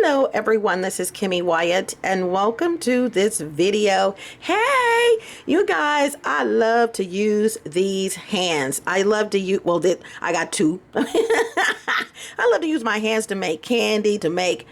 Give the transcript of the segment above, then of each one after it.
Hello everyone, this is Kimme Wyatt and welcome to this video. Hey, you guys, I love to use these hands. I love to use, I got two. I love to use my hands to make candy, to make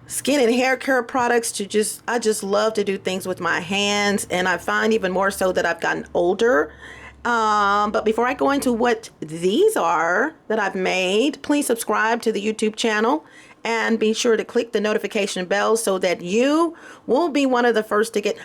skin and hair care products, I just love to do things with my hands, and I find even more so that I've gotten older. But before I go into what these are that I've made, please subscribe to the YouTube channel and be sure to click the notification bell so that you will be one of the first to get,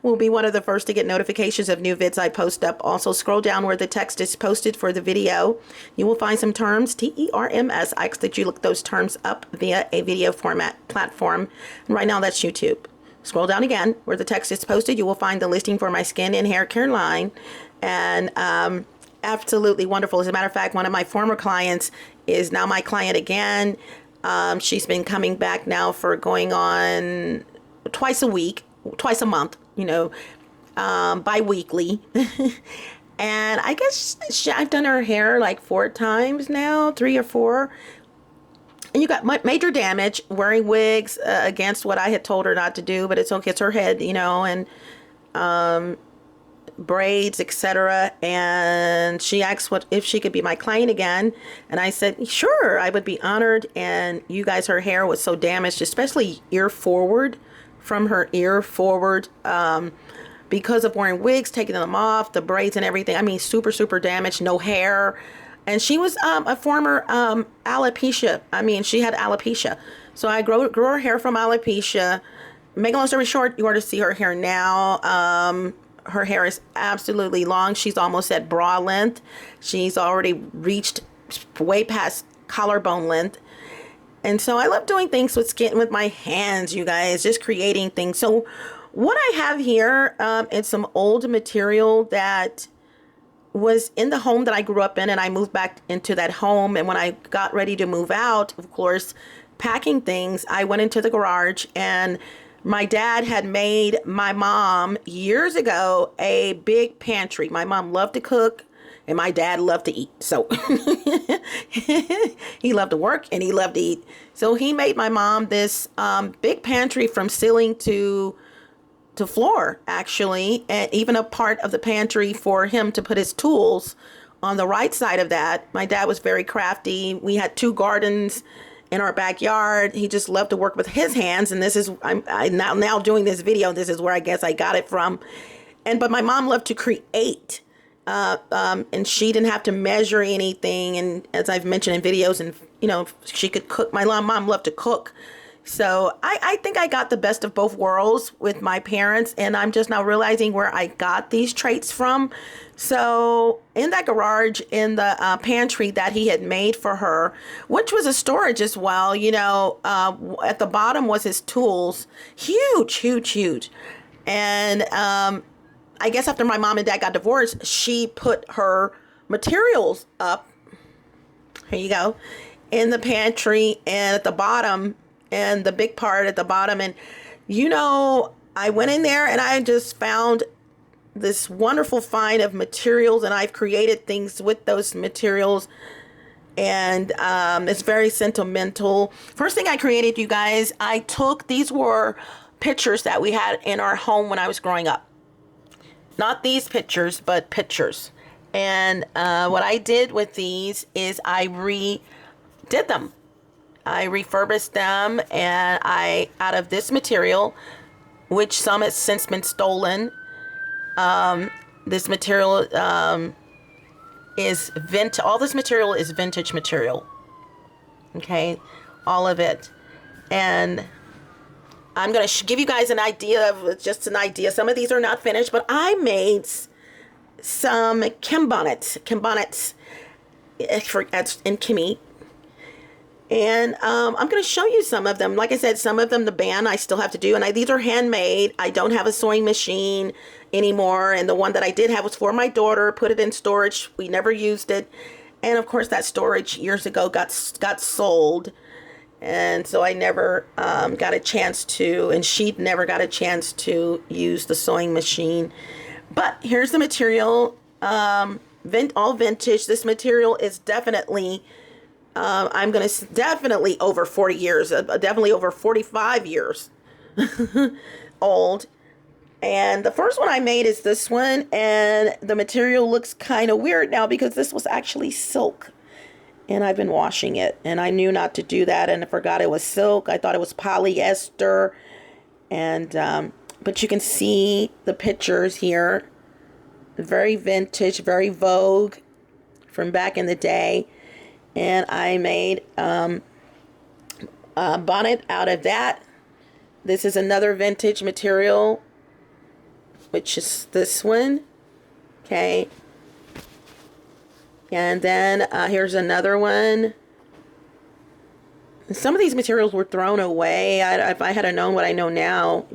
will be one of the first to get notifications of new vids I post up. Also scroll down where the text is posted for the video. You will find some terms, T-E-R-M-S. I ask that you look those terms up via a video format platform. And right now that's YouTube. Scroll down again where the text is posted. You will find the listing for my skin and hair care line, and absolutely wonderful. As a matter of fact, one of my former clients is now my client again. She's been coming back now for going on twice a month, bi-weekly. And I guess I've done her hair like 4 times now, 3 or 4. And you got major damage wearing wigs against what I had told her not to do, but it's okay. It's her head, and braids, etc. And she asked if she could be my client again, and I said sure, I would be honored. And you guys, her hair was so damaged, especially ear forward, from her ear forward, because of wearing wigs, taking them off, the braids and everything. I mean, super damaged, no hair. And she was a former alopecia. I mean, she had alopecia. So I grew her hair from alopecia. Make a long story short, you are to see her hair now. Her hair is absolutely long. She's almost at bra length. She's already reached way past collarbone length. And so I love doing things with skin, with my hands, you guys, just creating things. So what I have here is some old material that was in the home that I grew up in, and I moved back into that home. And when I got ready to move out, of course, packing things, I went into the garage, and my dad had made my mom years ago a big pantry. My mom loved to cook and my dad loved to eat. So he loved to work and he loved to eat. So he made my mom this big pantry from ceiling to floor, actually, and even a part of the pantry for him to put his tools on the right side of that. My dad was very crafty. We had 2 gardens in our backyard. He just loved to work with his hands, and this is I'm now doing this video. This is where I guess I got it from. But my mom loved to create, and she didn't have to measure anything. And as I've mentioned in videos, and she could cook. My mom loved to cook. So I think I got the best of both worlds with my parents, and I'm just now realizing where I got these traits from. So in that garage, in the pantry that he had made for her, which was a storage as well, at the bottom was his tools, huge. And I guess after my mom and dad got divorced, she put her materials up, here you go, in the pantry and at the bottom, and the big part at the bottom. And I went in there and I just found this wonderful find of materials, and I've created things with those materials, and it's very sentimental. First thing I created, you guys, these were pictures that we had in our home when I was growing up. Not these pictures, but pictures. And what I did with these is I redid them. I refurbished them, and out of this material, which some has since been stolen, this material all this material is vintage material. Okay, all of it. And I'm going to give you guys an idea of, just an idea. Some of these are not finished, but I made some Kimme bonnets in Kimme. And I'm going to show you some of them. Like I said, some of them, the band, I still have to do. And these are handmade. I don't have a sewing machine anymore. And the one that I did have was for my daughter. Put it in storage. We never used it. And of course, that storage years ago got sold. And so I never got a chance to, and she never got a chance to use the sewing machine. But here's the material. All vintage. This material is definitely I'm going to definitely over 40 years, definitely over 45 years old. And the first one I made is this one, and the material looks kind of weird now because this was actually silk. And I've been washing it, and I knew not to do that, and I forgot it was silk. I thought it was polyester, and but you can see the pictures here. Very vintage, very Vogue from back in the day. And I made a bonnet out of that. This is another vintage material, which is this one. Okay. And then here's another one. Some of these materials were thrown away. If I had known what I know now,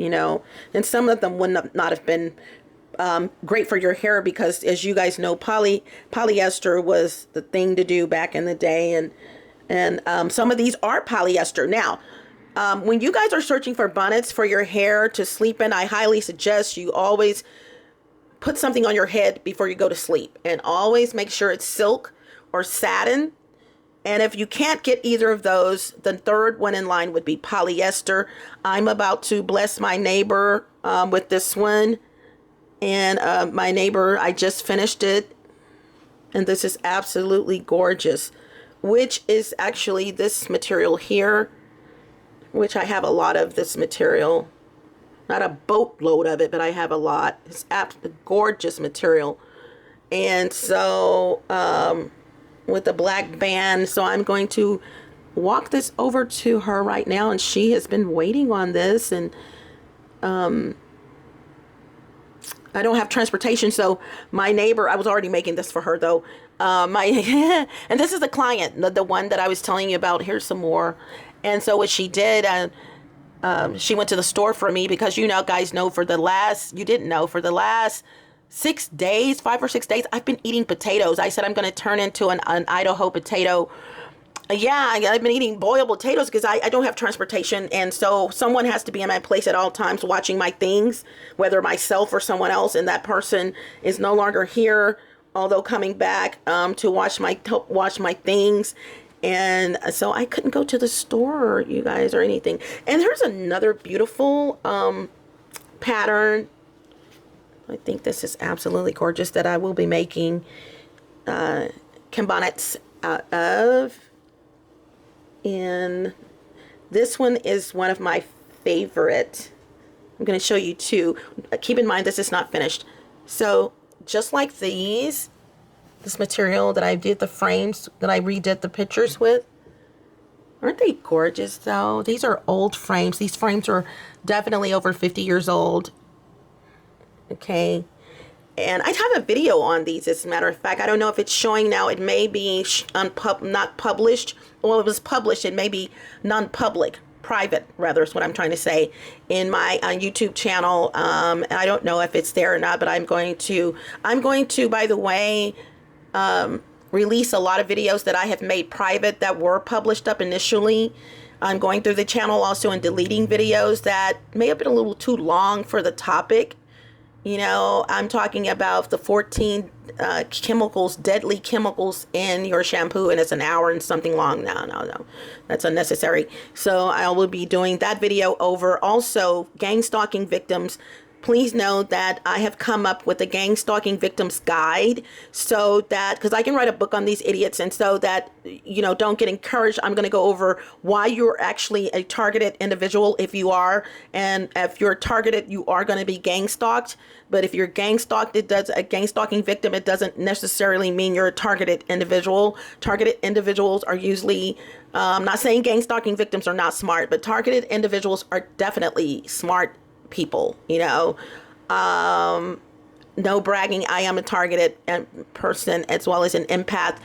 and some of them would not have been great for your hair because, as you guys know, polyester was the thing to do back in the day, and some of these are polyester. Now, when you guys are searching for bonnets for your hair to sleep in, I highly suggest you always put something on your head before you go to sleep, and always make sure it's silk or satin. And if you can't get either of those, the third one in line would be polyester. I'm about to bless my neighbor with this one. And my neighbor, I just finished it. And this is absolutely gorgeous, which is actually this material here, which I have a lot of this material. Not a boatload of it, but I have a lot. It's absolutely gorgeous material. And so with the black band, so I'm going to walk this over to her right now, and she has been waiting on this, and I don't have transportation, so my neighbor, I was already making this for her though. And this is the client, the one that I was telling you about. Here's some more. And so what she did, she went to the store for me because guys know for the last 6 days, 5 or 6 days, I've been eating potatoes. I said I'm going to turn into an Idaho potato. Yeah, I've been eating boiled potatoes because I don't have transportation. And so someone has to be in my place at all times watching my things, whether myself or someone else. And that person is no longer here, although coming back to help watch my things. And so I couldn't go to the store, you guys, or anything. And there's another beautiful pattern. I think this is absolutely gorgeous that I will be making bonnets out of. And this one is one of my favorite. I'm going to show you two. Keep in mind, this is not finished. So just like this material that I did the frames, that I redid the pictures with. Aren't they gorgeous though? These are old frames. These frames are definitely over 50 years old. Okay. And I have a video on these, as a matter of fact. I don't know if it's showing now. It may be not published. Well, it was published. It may be non-public, private, rather, is what I'm trying to say, in my YouTube channel. And I don't know if it's there or not, but I'm going to, by the way, release a lot of videos that I have made private that were published up initially. I'm going through the channel also and deleting videos that may have been a little too long for the topic. I'm talking about the 14 deadly chemicals in your shampoo, and it's an hour and something long. No. That's unnecessary. So I will be doing that video over. Also, gang stalking victims. Please know that I have come up with a gang stalking victims guide, so that, because I can write a book on these idiots, and so that, don't get encouraged. I'm going to go over why you're actually a targeted individual, if you are, and if you're targeted, you are going to be gang stalked. But if you're gang stalked, a gang stalking victim, it doesn't necessarily mean you're a targeted individual. Targeted individuals are usually, I'm not saying gang stalking victims are not smart, but targeted individuals are definitely smart people. No bragging. I am a targeted person as well as an empath.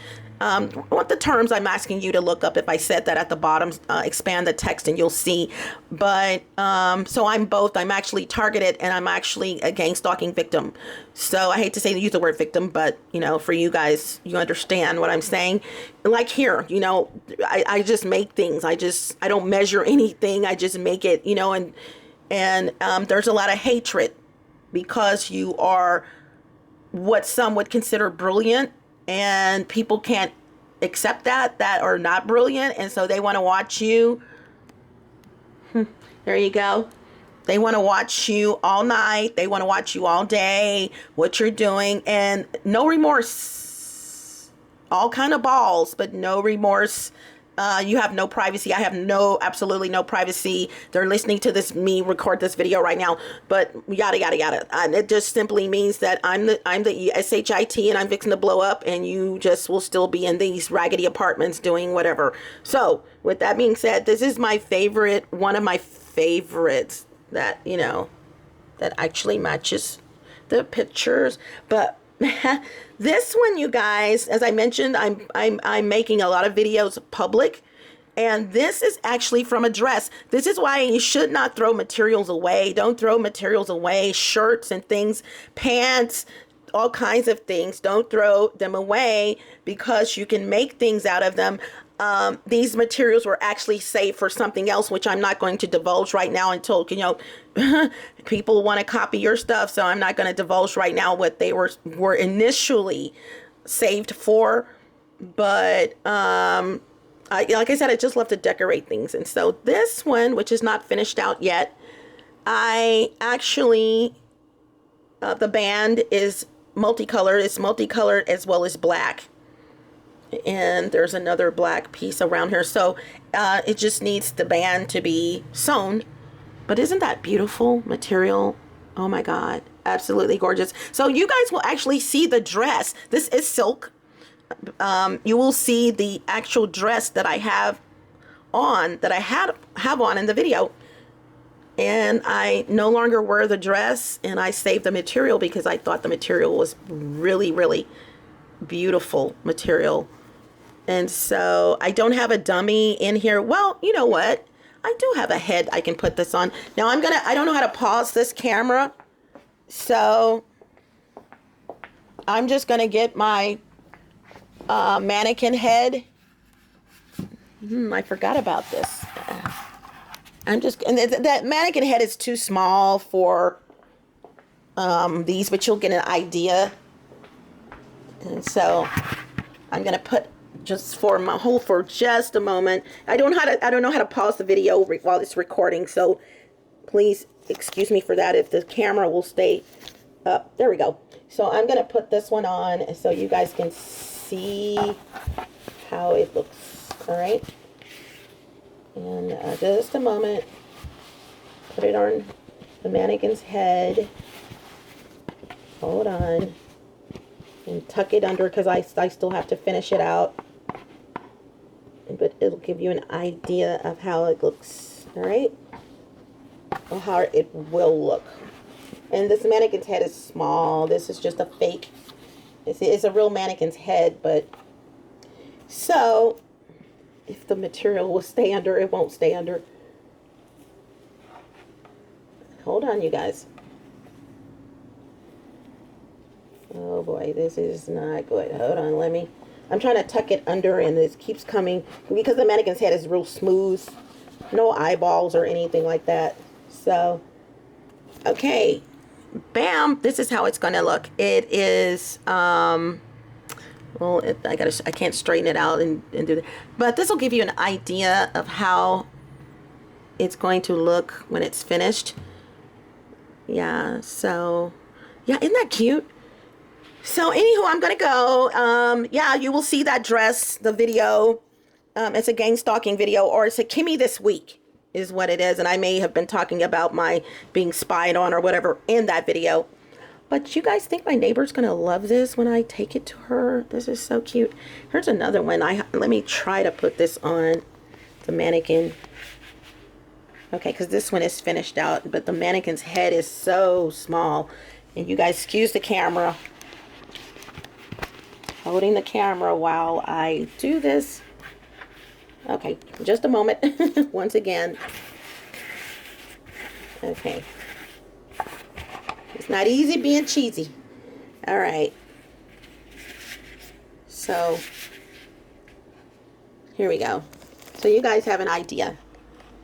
What the terms I'm asking you to look up, if I said that at the bottom, expand the text and you'll see. But so I'm both. I'm actually targeted and I'm actually a gang stalking victim. So I hate to use the word victim, but for you guys, you understand what I'm saying. Like here, I just make things. I don't measure anything. I just make it, and there's a lot of hatred because you are what some would consider brilliant, and people can't accept that are not brilliant, and so they want to watch you. There you go. They want to watch you all night. They want to watch you all day, what you're doing, and no remorse. All kind of balls, but no remorse. You have no privacy. I have absolutely no privacy. They're listening to me record this video right now, but yada, yada, yada. It just simply means that I'm the SHIT and I'm fixing to blow up, and you just will still be in these raggedy apartments doing whatever. So with that being said, this is my favorite, one of my favorites that, you know, that actually matches the pictures. But this one, you guys, as I mentioned, I'm making a lot of videos public, and this is actually from a dress. This is why you should not throw materials away. Don't throw materials away. Shirts and things, pants, all kinds of things. Don't throw them away, because you can make things out of them. These materials were actually saved for something else, which I'm not going to divulge right now until, you know, people want to copy your stuff. So I'm not going to divulge right now what they were initially saved for. But like I said, I just love to decorate things. And so this one, which is not finished out yet, I actually, the band is multicolored. It's multicolored as well as black. And there's another black piece around here, so it just needs the band to be sewn. But isn't that beautiful material? Oh my god, absolutely gorgeous. So you guys will actually see the dress. This is silk. You will see the actual dress that I have on, that I have on in the video. And I no longer wear the dress, and I saved the material because I thought the material was really, really beautiful material. And so I don't have a dummy in here. Well, you know what? I do have a head I can put this on. Now I don't know how to pause this camera. So I'm just gonna get my mannequin head. I forgot about this. And that mannequin head is too small for these, but you'll get an idea. And so I'm gonna put just for just a moment. I don't know how to pause the video while it's recording, so please excuse me for that if the camera will stay up. There we go. So I'm gonna put this one on so you guys can see how it looks. All right, and just a moment. Put it on the mannequin's head. Hold on. And tuck it under, because I still have to finish it out. But it'll give you an idea of how it looks, all right? Or how it will look. And this mannequin's head is small. This is just a fake. It's a real mannequin's head, but so if the material will stay under, it won't stay under. Hold on, you guys. Oh boy, this is not good. Hold on, I'm trying to tuck it under, and this keeps coming because the mannequin's head is real smooth. No eyeballs or anything like that. So, okay, bam, this is how it's gonna look. It is, well, I can't straighten it out and do that. But this will give you an idea of how it's going to look when it's finished. Yeah, so, yeah, isn't that cute? So anywho, I'm going to go. Yeah, you will see that dress, the video. It's a gang stalking video, or it's a Kimme this week is what it is. And I may have been talking about my being spied on or whatever in that video. But you guys think my neighbor's going to love this when I take it to her? This is so cute. Here's another one. Let me try to put this on the mannequin. Okay, because this one is finished out, but the mannequin's head is so small. And you guys excuse the camera. Holding the camera while I do this. Okay, just a moment. Once again. Okay. It's not easy being cheesy. All right. So, here we go. So you guys have an idea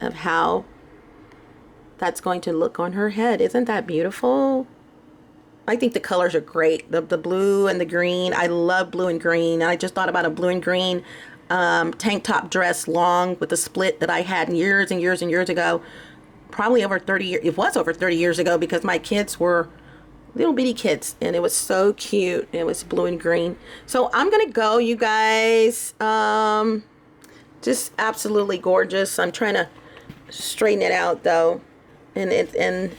of how that's going to look on her head. Isn't that beautiful? I think the colors are great. The blue and the green. I love blue and green. And I just thought about a blue and green tank top dress, long with a split, that I had years and years and years ago. Probably over 30 years. It was over 30 years ago, because my kids were little bitty kids, and it was so cute. It was blue and green. So I'm gonna go, you guys. Just absolutely gorgeous. I'm trying to straighten it out though, and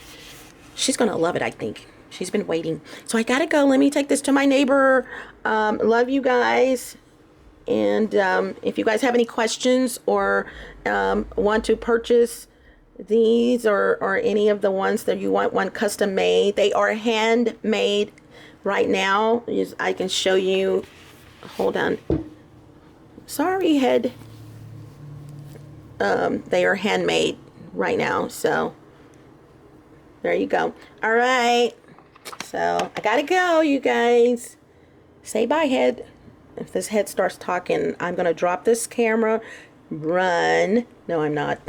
she's gonna love it, I think. She's been waiting. So I gotta go. Let me take this to my neighbor. Love you guys. And if you guys have any questions, or want to purchase these, or any of the ones that you want one custom made, they are handmade right now. I can show you. Hold on. Sorry, head. They are handmade right now. So there you go. All right. So I gotta go, you guys. Say bye, head. If this head starts talking, I'm gonna drop this camera, run. No, I'm not.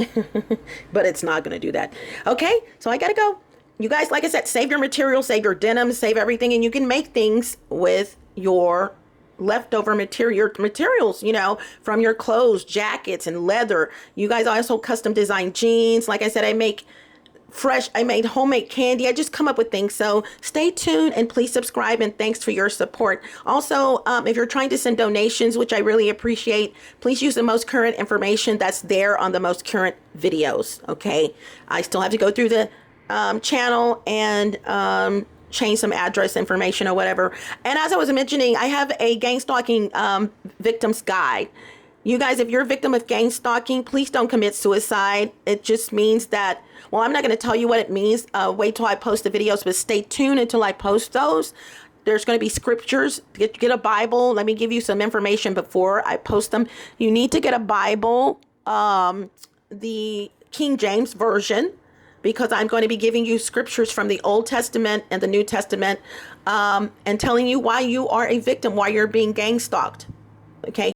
But it's not gonna do that. Okay, so I gotta go. You guys, like I said, save your material, save your denim, save everything, and you can make things with your leftover materials, you know, from your clothes, jackets, and leather. You guys also custom design jeans. Like I said, I made homemade candy. I just come up with things. So stay tuned, and please subscribe, and thanks for your support. Also, if you're trying to send donations, which I really appreciate, please use the most current information that's there on the most current videos. Okay, I still have to go through the channel and change some address information or whatever. And as I was mentioning, I have a gang stalking victims guide. You guys, if you're a victim of gang stalking, please don't commit suicide. It just means that, well, I'm not going to tell you what it means. Wait till I post the videos, but stay tuned until I post those. There's going to be scriptures. Get a Bible. Let me give you some information before I post them. You need to get a Bible, the King James Version, because I'm going to be giving you scriptures from the Old Testament and the New Testament, and telling you why you are a victim, why you're being gang stalked. Okay,